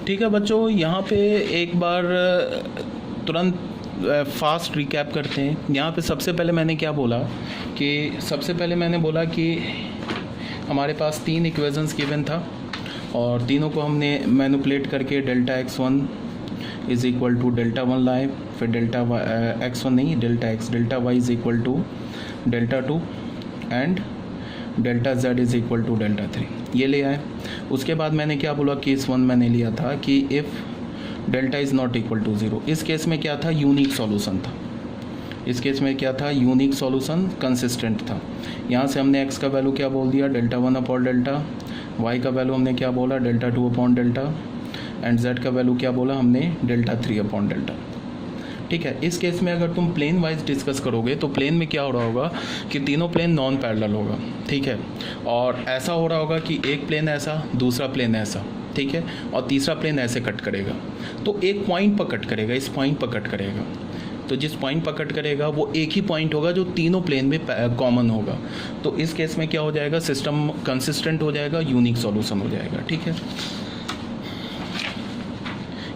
ठीक है बच्चों, यहाँ पे एक बार तुरंत फास्ट रिकैप करते हैं। यहाँ पे सबसे पहले मैंने क्या बोला कि हमारे पास 3 इक्वेशंस गिवन था और तीनों को हमने मैनिपुलेट करके delta x1 is equal to delta 1 लाए, फिर डेल्टा x1 नहीं delta y is equal to delta 2 and delta z is equal to delta 3 ये ले आए। उसके बाद मैंने क्या बोला, केस 1 मैंने लिया था कि if delta is not equal to 0, इस केस में क्या था, यूनिक सॉल्यूशन था। इस केस में क्या था, यूनिक सॉल्यूशन कंसिस्टेंट था। यहाँ से हमने x का वैल्यू क्या बोल दिया, डेल्टा 1 अपॉन डेल्टा, y का वैल्यू हमने क्या बोला, delta 2 upon delta, and z का वैल्यू क्या बोला हमने, डेल्टा 3 अपॉन डेल्टा। ठीक है, इस केस में अगर तुम प्लेन वाइज डिस्कस करोगे तो प्लेन में क्या हो रहा होगा कि तीनों प्लेन नॉन पैरेलल होगा। ठीक है, और ऐसा हो रहा होगा कि एक प्लेन ऐसा, दूसरा प्लेन ऐसा, ठीक है, और तीसरा प्लेन ऐसे कट करेगा। तो एक पॉइंट पर कट करेगा, इस पॉइंट पर कट करेगा। तो जिस पॉइंट पर कट करेगा वो एक ही पॉइंट होगा जो तीनों प्लेन में कॉमन होगा। तो इस केस में क्या हो जाएगा, सिस्टम कंसिस्टेंट हो जाएगा, यूनिक सॉल्यूशन हो जाएगा। ठीक है,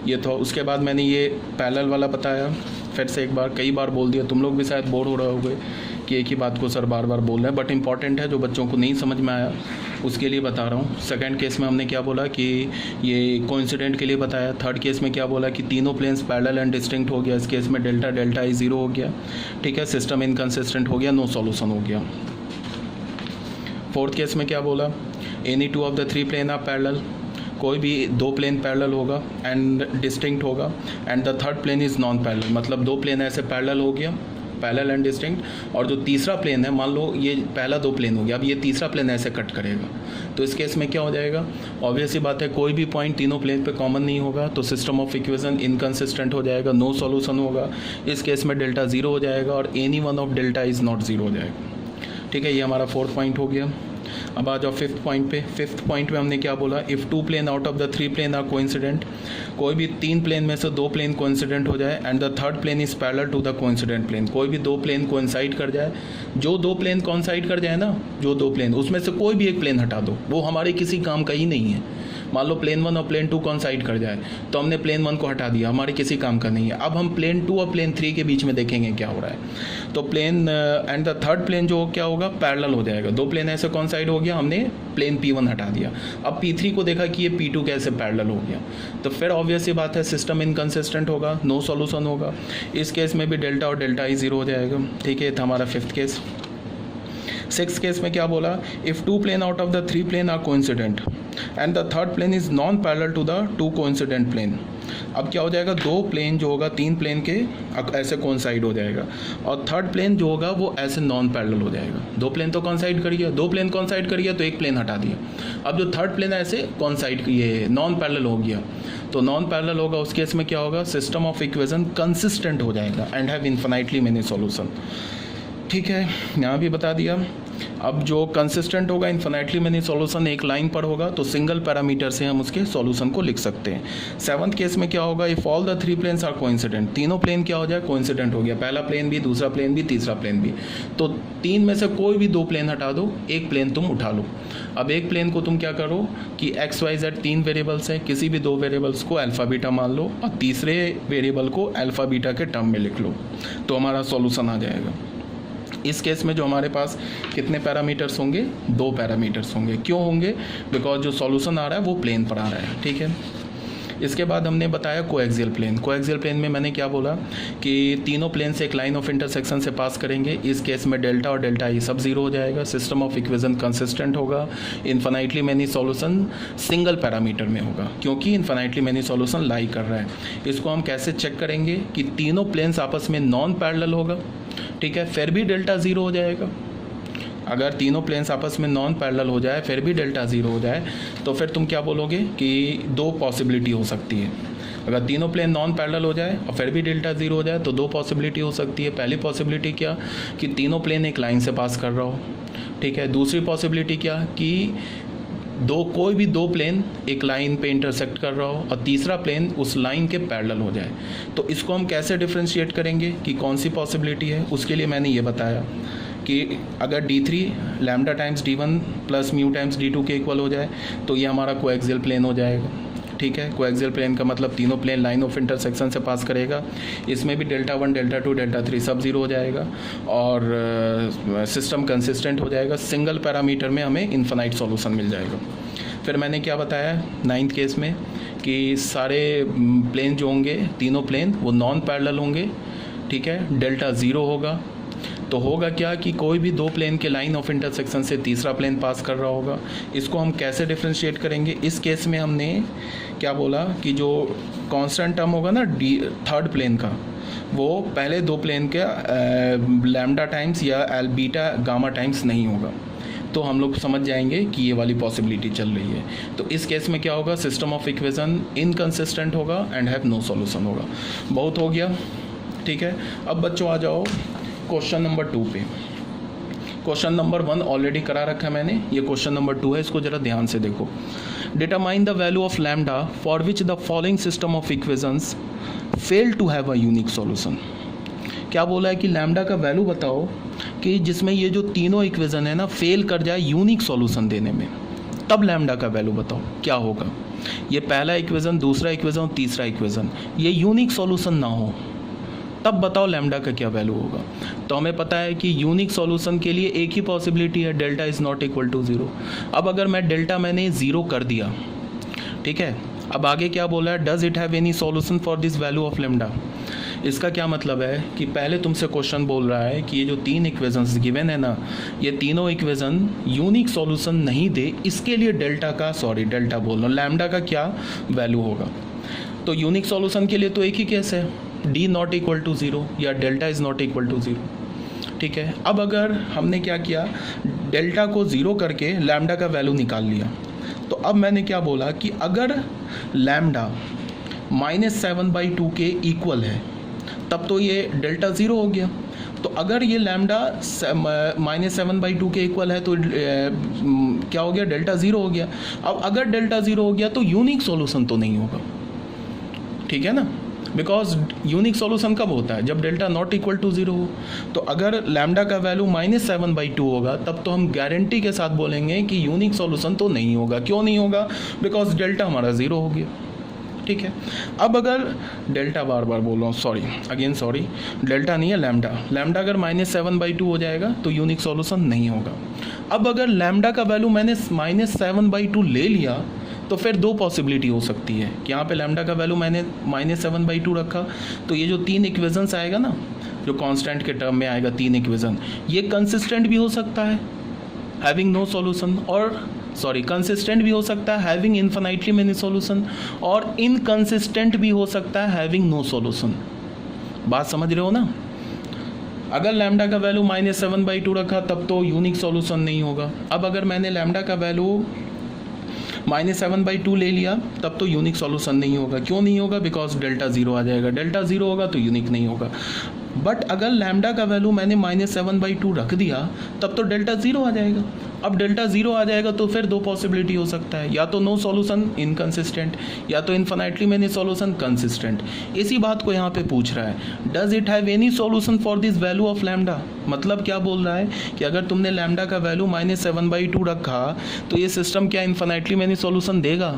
ये तो उसके बाद मैंने ये पैरेलल वाला बताया, फिर से एक बार, कई बार बोल दिया, तुम लोग भी शायद बोर हो रहे होगे कि एक ही बात को सर बार बार बोल रहे हैं, बट इंपॉर्टेंट है, जो बच्चों को नहीं समझ में आया उसके लिए बता रहा हूँ। सेकंड केस में हमने क्या बोला कि ये कोइंसिडेंट के लिए बताया। थर्ड केस में क्या बोला कि तीनों प्लेन्स पैरेलल एंड डिस्टिंक्ट हो गया, इस केस में डेल्टा i 0 हो गया। ठीक है, सिस्टम इनकंसिस्टेंट हो गया, नो सॉल्यूशन हो गया। फोर्थ केस में क्या बोला, any 2 of the 3 plane are parallel, कोई भी 2 प्लेन पैरेलल होगा एंड डिस्टिंक्ट होगा, and the third plane is non parallel, मतलब 2 प्लेन ऐसे पैरेलल हो गया, पैरेलल एंड डिस्टिंक्ट, और जो तीसरा प्लेन है, मान लो ये पहला 2 प्लेन हो गया, अब ये तीसरा प्लेन ऐसे कट करेगा। तो इस केस में क्या हो जाएगा, ऑब्वियस ही बात है, कोई भी पॉइंट तीनों प्लेन पे कॉमन नहीं होगा, तो सिस्टम ऑफ इक्वेशन इनकंसिस्टेंट हो जाएगा, नो सॉल्यूशन होगा। इस केस में डेल्टा 0 हो जाएगा और any one of delta is not 0 हो जाएगा। ठीक है, ये हमारा 4th पॉइंट हो गया। अब आ जाओ 5th पॉइंट पे। 5th पॉइंट में हमने क्या बोला, if 2 plane out of the 3 plane are coincident, कोई भी 3 प्लेन में से 2 प्लेन कोइंसिडेंट हो जाए, and the third plane is parallel to the coincident plane, कोई भी 2 प्लेन कोइंसाइड कर जाए, जो 2 प्लेन कोइंसाइड कर जाए ना, जो 2 प्लेन, उसमें से कोई भी एक प्लेन हटा दो, वो हमारे किसी काम का ही नहीं है। मान लो प्लेन 1 और प्लेन 2 कोइंसाइड कर जाए, तो हमने प्लेन 1 को हटा दिया, हमारे किसी काम का नहीं है। अब हम प्लेन 2 और प्लेन 3 के बीच में देखेंगे क्या हो रहा है। तो plane and the third plane जो क्या होगा, पैरेलल हो जाएगा। 2 प्लेन ऐसे कोइंसाइड हो गया, हमने प्लेन P1 हटा दिया। अब P3 को देखा कि ये P2 कैसे पैरेलल हो गया, तो फिर ऑब्वियस ही बात है, सिस्टम इनकंसिस्टेंट होगा, नो सॉल्यूशन होगा। इस केस में भी डेल्टा और डेल्टा i 0 हो जाएगा। ठीक है, ये था हमारा 5th केस। 6th केस में क्या बोला, if 2 plane out of the 3 plane are coincident and the third plane is non parallel to the 2 coincident plane. अब क्या हो जाएगा, 2 प्लेन जो होगा 3 प्लेन के ऐसे कोइंसाइड हो जाएगा, और थर्ड प्लेन जो होगा वो ऐसे नॉन पैरेलल हो जाएगा। 2 प्लेन तो कोइंसाइड कर गया, 2 प्लेन कोइंसाइड कर गया, तो एक प्लेन हटा दिया। अब जो थर्ड प्लेन ऐसे कोइंसाइड, ये नॉन पैरेलल हो गया, तो नॉन पैरेलल होगा, उस केस में क्या होगा, सिस्टम ऑफ इक्वेशन कंसिस्टेंट हो जाएगा and have infinitely many solution. ठीक है, यहाँ भी बता दिया। अब जो कंसिस्टेंट होगा, इन्फिनाइटली मेनी सॉल्यूशन एक लाइन पर होगा, तो सिंगल पैरामीटर से हम उसके सॉल्यूशन को लिख सकते हैं। 7th केस में क्या होगा, if all the 3 planes are coincident, तीनों प्लेन क्या हो जाए, कोइंसिडेंट हो गया, पहला प्लेन भी, दूसरा प्लेन भी, तीसरा प्लेन भी। तो 3 में से कोई भी 2 प्लेन हटा दो, एक प्लेन तुम उठा लो। अब एक प्लेन को तुम क्या करो कि x y z 3 वेरिएबल्स हैं, किसी भी 2 वेरिएबल्स को अल्फ़ा बीटा मान लो, और तीसरे वेरिएबल को अल्फ़ा बीटा के टर्म में लिख लो, तो हमारा सॉल्यूशन आ जाएगा। इस केस में जो हमारे पास कितने पैरामीटर्स होंगे, 2 पैरामीटर्स होंगे। क्यों होंगे, बिकॉज जो सॉल्यूशन आ रहा है वो प्लेन पर आ रहा है। ठीक है, इसके बाद हमने बताया कोएक्सियल प्लेन। कोएक्सियल प्लेन में मैंने क्या बोला कि तीनों प्लेन से एक लाइन ऑफ इंटरसेक्शन से पास करेंगे। इस केस में डेल्टा और डेल्टा i सब 0 हो जाएगा, सिस्टम ऑफ इक्वेशन कंसिस्टेंट होगा, infinitely many solution single parameter में होगा, क्योंकि इन्फिनाइटली मेनी सॉल्यूशन लाई कर रहा है। इसको हम कैसे चेक करेंगे कि तीनों प्लेन्स आपस में नॉन पैरेलल होगा। ठीक है, फिर भी डेल्टा 0 हो जाएगा। अगर तीनों प्लेन्स आपस में नॉन पैरेलल हो जाए, फिर भी डेल्टा 0 हो जाए, तो फिर तुम क्या बोलोगे कि 2 पॉसिबिलिटी हो सकती है। अगर तीनों प्लेन नॉन पैरेलल हो जाए और फिर भी डेल्टा 0 हो जाए, तो 2 पॉसिबिलिटी हो सकती है। पहली पॉसिबिलिटी क्या, कि तीनों प्लेन एक लाइन से पास कर रहा हो। ठीक है, दूसरी पॉसिबिलिटी क्या, कि कोई भी 2 प्लेन एक लाइन पे इंटरसेक्ट कर रहा हो, और तीसरा प्लेन उस लाइन के पैरेलल हो जाए। तो इसको हम कैसे डिफ्रेंशिएट करेंगे कि कौन सी पॉसिबिलिटी है, उसके लिए मैंने ये बताया कि अगर d3 lambda times d1 plus mu times d2 के इक्वल हो जाए, तो ये हमारा कोएक्सियल प्लेन हो जाएगा। ठीक है। कोएक्सियल प्लेन का मतलब तीनों प्लेन लाइन ऑफ इंटरसेक्शन से पास करेगा। इसमें भी डेल्टा 1, डेल्टा 2, डेल्टा 3 सब जीरो हो जाएगा और सिस्टम कंसिस्टेंट हो जाएगा। सिंगल पैरामीटर में हमें इन्फिनाइट सॉल्यूशन मिल जाएगा। फिर मैंने क्या बताया 9th केस में कि सारे प्लेन जो होंगे, तीनों प्लेन वो नॉन पैरेलल होंगे, ठीक है। डेल्टा 0 होगा तो होगा क्या कि कोई भी दो प्लेन के लाइन ऑफ इंटरसेक्शन से तीसरा प्लेन पास कर रहा होगा। इसको हम कैसे डिफ्रेंशिएट करेंगे? इस केस में हमने क्या बोला कि जो कांस्टेंट टर्म होगा ना थर्ड प्लेन का, वो पहले दो प्लेन के लैम्डा टाइम्स या बीटा गामा टाइम्स नहीं होगा। तो हम लोग समझ जाएंगे कि ये वाली पॉसिबिलिटी चल रही है। तो इस केस में क्या होगा? सिस्टम ऑफ इक्वेशन इनकंसिस्टेंट होगा एंड हैव नो सॉल्यूशन होगा। बहुत हो गया, ठीक है। अब बच्चों आ जाओ क्वेश्चन नंबर 2 पे। क्वेश्चन नंबर 1 ऑलरेडी करा रखा है मैंने, ये क्वेश्चन नंबर 2 है, इसको जरा ध्यान से देखो। Determine the value of lambda for which the following system of equations fail to have a unique solution. क्या बोला है कि लैम्डा का वैल्यू बताओ कि जिसमें ये जो तीनों इक्वेशन है ना फेल कर जाए यूनिक सॉल्यूशन देने में, तब लैम्डा का वैल्यू बताओ क्या होगा। ये पहला इक्वेशन, दूसरा इक्वेशन और तीसरा इक्वेशन ये यूनिक सॉल्यूशन ना हो, तब बताओ लैम्डा का क्या वैल्यू होगा। तो हमें पता है कि यूनिक सॉल्यूशन के लिए एक ही पॉसिबिलिटी है, delta is not equal to 0। अब अगर मैं डेल्टा मैंने 0 कर दिया, ठीक है। अब आगे क्या बोला है? Does it have any solution for this value of lambda. इसका क्या मतलब है कि पहले तुमसे क्वेश्चन बोल रहा है कि ये जो तीन इक्वेशंस गिवन है ना, ये तीनों इक्वेशन यूनिक सॉल्यूशन नहीं दे, इसके लिए डेल्टा बोल रहा हूँ, लैम्डा का क्या वैल्यू होगा। तो यूनिक सॉल्यूशन के लिए तो एक ही केस है, डी नॉट इक्वल टू 0 या delta is not equal to 0, ठीक है। अब अगर हमने क्या किया, डेल्टा को 0 करके लैम्डा का वैल्यू निकाल लिया, तो अब मैंने क्या बोला कि अगर लैम्डा -7/2 के इक्वल है तब तो ये डेल्टा 0 हो गया। तो अगर ये लैम्डा -7/2 के इक्वल है तो क्या हो गया? डेल्टा 0 हो गया। अब अगर डेल्टा 0 हो गया तो यूनिक सॉल्यूशन तो नहीं होगा, ठीक है ना। बिकॉज यूनिक सॉल्यूशन कब होता है? जब डेल्टा नॉट इक्वल टू 0 हो। तो अगर लैम्डा का वैल्यू -7/2 होगा तब तो हम गारंटी के साथ बोलेंगे कि यूनिक सॉल्यूशन तो नहीं होगा। क्यों नहीं होगा? बिकॉज डेल्टा हमारा 0 हो गया, ठीक है। अब अगर डेल्टा बार बोल रहा हूँ, सॉरी, डेल्टा नहीं है लैम्डा अगर -7/2 हो जाएगा तो यूनिक सॉल्यूशन नहीं होगा। अब अगर लैम्डा का वैल्यू मैंने -7/2 ले लिया तो फिर दो पॉसिबिलिटी हो सकती है कि यहाँ पे लैम्डा का वैल्यू मैंने -7/2 रखा, तो ये जो तीन इक्वेशंस आएगा ना, जो कांस्टेंट के टर्म में आएगा तीन इक्वेशन, ये कंसिस्टेंट भी हो सकता है हैविंग नो सॉल्यूशन, और कंसिस्टेंट भी हो सकता है हैविंग इन्फिनाइटली मेनी सॉल्यूशन, और इनकंसिस्टेंट भी हो सकता है हैविंग नो सॉल्यूशन। बात समझ रहे हो ना? अगर लैम्डा का वैल्यू -7/2 रखा तब तो यूनिक सॉल्यूशन नहीं होगा। अब अगर मैंने लैम्डा का वैल्यू -7/2 ले लिया तब तो यूनिक सॉल्यूशन नहीं होगा। क्यों नहीं होगा? बिकॉज डेल्टा 0 आ जाएगा, डेल्टा 0 होगा तो यूनिक नहीं होगा। बट अगर लैम्डा का वैल्यू मैंने -7/2 रख दिया तब तो डेल्टा 0 आ जाएगा। अब डेल्टा 0 आ जाएगा तो फिर दो पॉसिबिलिटी हो सकता है, या तो नो सॉल्यूशन इनकंसिस्टेंट, या तो इन्फिनाइटली मेनी सॉल्यूशन कंसिस्टेंट। इसी बात को यहाँ पे पूछ रहा है, does it have any solution for this value of lambda. मतलब क्या बोल रहा है कि अगर तुमने लैम्डा का वैल्यू -7/2 रखा तो ये सिस्टम क्या इन्फिनाइटली मेनी सॉल्यूशन देगा?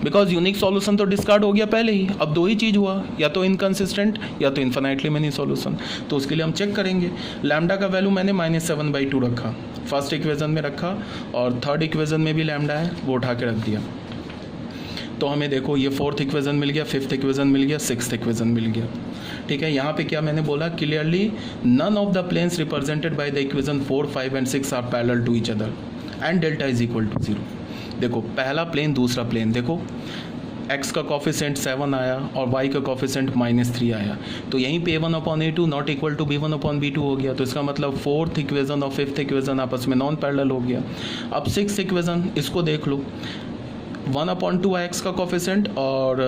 बिकॉज यूनिक सॉल्यूशन तो डिस्कार्ड हो गया पहले ही। अब दो ही चीज़ हुआ, या तो इनकंसिस्टेंट या तो इन्फिनाइटली मेनी सॉल्यूशन। तो उसके लिए हम चेक करेंगे। लैम्डा का वैल्यू मैंने -7/2 रखा, फर्स्ट इक्वेशन में रखा, और थर्ड इक्वेशन में भी लैम्डा है वो उठा के रख दिया। तो हमें देखो ये फोर्थ इक्वेशन मिल गया, फिफ्थ इक्वेशन मिल गया, सिक्स्थ इक्वेशन मिल गया, ठीक है। यहाँ पे क्या मैंने बोला, clearly none of the planes represented by the equation 4, 5 and 6 are parallel to each other and delta is equal to 0। देखो पहला प्लेन दूसरा प्लेन, देखो x का कॉफिशेंट 7 आया और y का कॉफिशेंट -3 आया, तो यहीं पे a1/a2 not equal to b1/b2 हो गया। तो इसका मतलब फोर्थ इक्वेशन और फिफ्थ इक्वेशन आपस में नॉन पैरेलल हो गया। अब सिक्स्थ इक्वेशन, इसको देख लो, 1/2 आया x का कॉफिशेंट और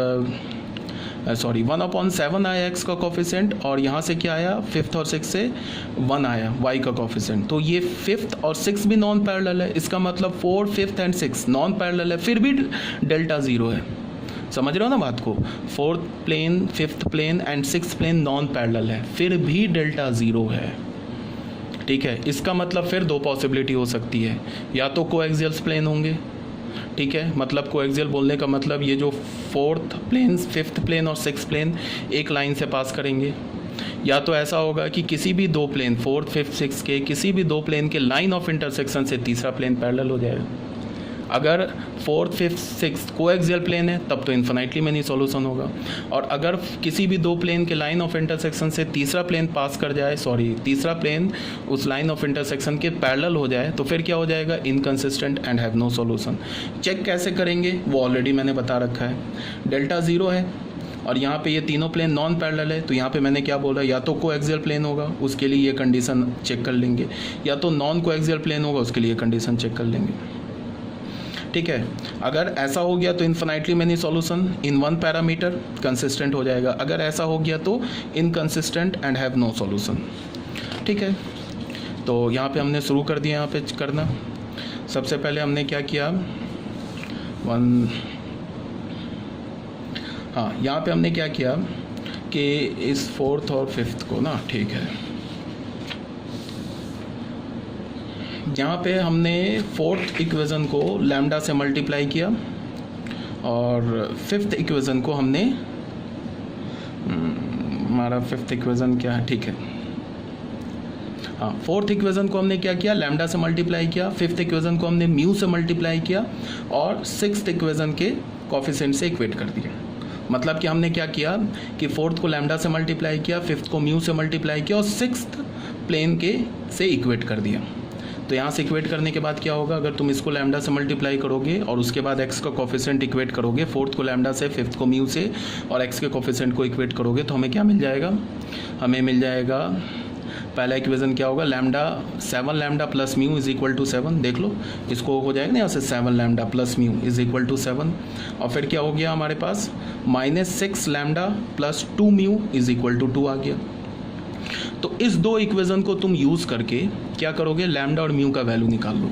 1/7 आया x का कॉफिशेंट, और यहाँ से क्या आया, फिफ्थ और सिक्स से 1 आया y का कॉफिशेंट। तो ये फिफ्थ और सिक्स भी नॉन पैरेलल है। इसका मतलब 4, 5th एंड 6 नॉन पैरेलल है, फिर भी डेल्टा 0 है। समझ रहे हो ना बात को? Fourth plane, fifth plane and sixth plane non parallel है, फिर भी डेल्टा 0 है, ठीक है। इसका मतलब फिर दो पॉसिबिलिटी हो सकती है, या तो कोएक्सियल प्लेन होंगे, ठीक है, मतलब कोएक्सियल बोलने का मतलब ये जो फोर्थ प्लेन, फिफ्थ प्लेन और सिक्स प्लेन एक लाइन से पास करेंगे, या तो ऐसा होगा कि किसी भी दो प्लेन, फोर्थ फिफ्थ सिक्स के किसी भी दो प्लेन के लाइन ऑफ इंटरसेक्शन से तीसरा प्लेन पैरेलल हो जाएगा। अगर fourth fifth six coaxial plane है तब तो इन्फिनाइटली मेनी सॉल्यूशन होगा, और अगर किसी भी दो प्लेन के लाइन ऑफ इंटरसेक्शन से तीसरा प्लेन पास कर जाए, तीसरा प्लेन उस लाइन ऑफ इंटरसेक्शन के पैरेलल हो जाए, तो फिर क्या हो जाएगा, inconsistent and have no solution. Check कैसे करेंगे वो ऑलरेडी मैंने बता रखा है। डेल्टा ज़ीरो है और यहाँ पे ये तीनों प्लेन नॉन पैरेलल है, तो यहाँ पे मैंने क्या बोला, या तो कोएक्सियल प्लेन होगा उसके लिए ये कंडीशन चेक कर लेंगे, या तो नॉन कोएक्सियल प्लेन होगा उसके लिए कंडीशन चेक कर लेंगे। ठीक है, अगर ऐसा हो गया तो infinitely many solution in one parameter consistent हो जाएगा, अगर ऐसा हो गया तो inconsistent and have no solution. ठीक है, तो यहाँ पे हमने शुरू कर दिया यहाँ पे करना। सबसे पहले हमने क्या किया, यहाँ पे हमने क्या किया कि इस फोर्थ और फिफ्थ को ना, ठीक है, यहाँ पे हमने फोर्थ इक्वेशन को लैम्डा से मल्टीप्लाई किया और फिफ्थ इक्वेशन को हमने, हमारा फिफ्थ इक्वेशन क्या है, ठीक है, फोर्थ इक्वेशन को हमने क्या किया, लैम्डा से मल्टीप्लाई किया, फिफ्थ इक्वेशन को हमने म्यू से मल्टीप्लाई किया और सिक्स्थ इक्वेशन के कोफिशिएंट से इक्वेट कर दिया। मतलब कि हमने क्या किया कि फोर्थ को लैम्डा से मल्टीप्लाई किया, फिफ्थ को म्यू से मल्टीप्लाई किया और सिक्स्थ प्लेन के से इक्वेट कर दिया। तो यहाँ से इक्वेट करने के बाद क्या होगा, अगर तुम इसको लैम्डा से मल्टीप्लाई करोगे और उसके बाद एक्स का कोफिशिएंट इक्वेट करोगे, फोर्थ को लैम्डा से, फिफ्थ को म्यू से और एक्स के कोफिशिएंट को इक्वेट करोगे, तो हमें क्या मिल जाएगा, हमें मिल जाएगा पहला इक्वेशन क्या होगा, lambda 7 lambda plus mu is equal to 7। देख लो इसको हो जाएगा ना यहाँ से 7 lambda plus mu is equal to 7, और फिर क्या हो गया हमारे पास -6 lambda plus 2 mu is equal to 2 आ गया। तो इस दो इक्वेशन को तुम यूज़ करके क्या करोगे, लैम्डा और म्यू का वैल्यू निकाल लो।